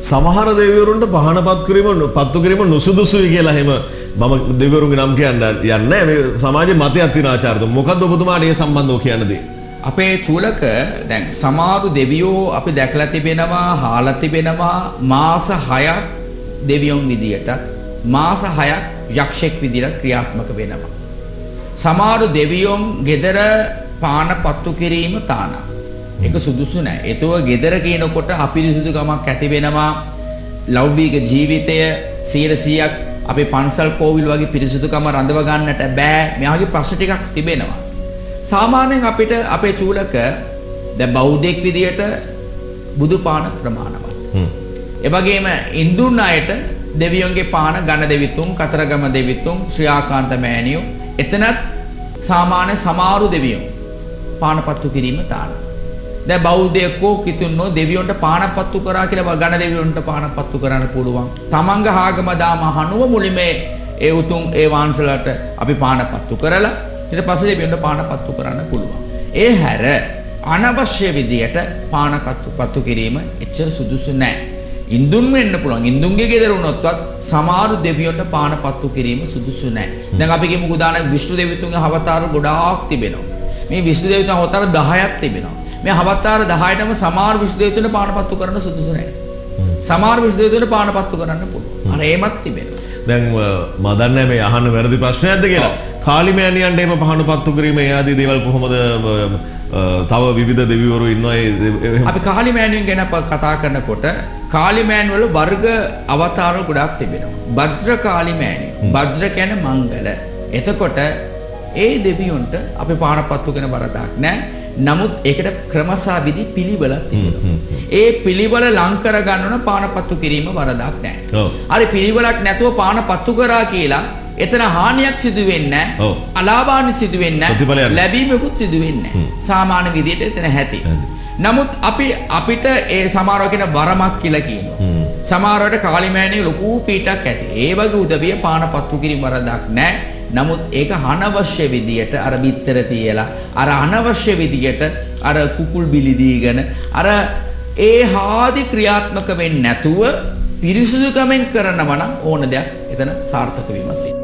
සමහර දෙවිවරුන්ට පහනපත් කිරීම පත්තු කිරීම නුසුදුසුයි කියලා එහෙම මම දෙවිවරුන්ගේ නම් යන්නේ මේ සමාජයේ මතයක් තියෙන ආචාර්යතුමා. මොකද්ද ඔබතුමාට මේ සම්බන්ධව කියන්න දෙන්නේ? අපේ චූලක දැන් සමහරු දෙවියෝ අපි දැකලා තිබෙනවා, අහලා තිබෙනවා මාස 6ක් දෙවියන් විදියට, මාස 6ක් යක්ෂෙක් විදියට ක්‍රියාත්මක වෙනවා. සමහරු දෙවියන් gedara පාන පත්තු කිරීම තානා. ඒක සුදුසු නෑ. ඒතව gedara කියනකොට අපිරිසුදුකමක් ඇති වෙනවා. ලෞකික ජීවිතය 100%ක් අපේ පන්සල් කෝවිල් වගේ පිරිසුදුකම රඳව ගන්නට බෑ. මෙයාගේ ප්‍රශ්න ටිකක් තිබෙනවා. සාමාන්‍යයෙන් අපිට අපේ චූලක දැන් බෞද්ධෙක් විදියට බුදු පාන ප්‍රමාණවත්. ඒ වගේම ඉන්දුන් අයට දෙවියන්ගේ පාන ගණ දෙවිතුන්, කතරගම දෙවිතුන්, ශ්‍රියාකාන්ත මෑණියෝ එතනත් සාමාන්‍ය සමාරු දෙවියෝ පානපත්තු කිරීම තාන. දැන් බෞද්ධයෝ කිතුන්නෝ දෙවියන්ට පානපත්තු කරා කියලා ගණ දෙවියන්ට පානපත්තු කරන්න පුළුවන්. තමන්ග ආගම දාම හනුව මුලින්මේ ඒ උතුම් ඒ වංශලට අපි පානපත්තු කරලා ඊට පස්සේ දෙවියන්ට පානපත්තු කරන්න පුළුවන්. ඒ හැර අනවශ්‍ය විදියට පානපත්තු කිරීම එච්චර සුදුසු නැහැ. ඉන්දුන් වෙන්න පුළුවන්. ඉන්දුන්ගේ ගෙදර වුණොත්වත් සමහර දෙවියන්ට පානපත්තු කිරීම සුදුසු නැහැ. දැන් අපි කියමුකෝ උදාහරණයක් විෂ්ණු දෙවිතුන්ගේ අවතාර ගොඩාක් තිබෙනවා. මේ විෂ්ණු දෙවිතුන් අවතාර 10ක් තිබෙනවා. මේ අවතාර 10ටම සමහර විෂ්ණු දෙවිතුන්ට පානපත්තු කරන්න සුදුසු නැහැ. සමහර විෂ්ණු දෙවිතුන්ට පානපත්තු කරන්න පුළුවන්. අර එහෙමත් තිබෙනවා. දැන් මම දන්නේ මේ අහන්න වැරදි ප්‍රශ්නයක්ද කියලා. කාලිමෑණියන්ට එහෙම පහනපත්තු කිරීම ඒ ආදී දේවල් කොහොමද තව විවිධ දෙවිවරු ඉන්නවා අපි කාලිමෑණියන් ගැන කතා කරනකොට කාලිමෑණි වල වර්ග අවතාර ගොඩක් තිබෙනවා. භද්‍ර කාලිමෑණිය. භද්‍ර කියන්නේ මංගල. එතකොට ඒ දෙවියන්ට අපි පානපත්තු කරන වරදක් නැහැ. නමුත් ඒකට ක්‍රමසා විදි පිළිවෙලක් තිබෙනවා. ඒ පිළිවෙල ලං කර ගන්න ඕන පානපත්තු කිරීම වරදක් නැහැ. හරි පිළිවෙලක් නැතුව පානපත්තු කරා කියලා එතන හානියක් සිදු වෙන්නේ නැහැ. අලාභානි සිදු වෙන්නේ නැහැ. ලැබීමකුත් සිදු වෙන්නේ නැහැ. සාමාන්‍ය විදියට එතන ඇති. නමුත් අපිට ඒ සමහරව කියන වරමක් කියලා කියනවා. සමහරවට කාලිමෑණිය ලොකු පීඩක් ඇති. ඒ වගේ උදවිය පානපත්තු කිරීම වරදක් නැහැ. නමුත් ඒක අනවශ්‍ය විදියට අර බිත්තර තියලා අර අනවශ්‍ය විදියට අර කුකුල් බිලි දීගෙන අර ඒ හාදි ක්‍රියාත්මක වෙන්නේ නැතුව පිරිසුදුකමෙන් කරනවා නම් ඕන දෙයක් එතන සාර්ථක වීමක් තියෙනවා.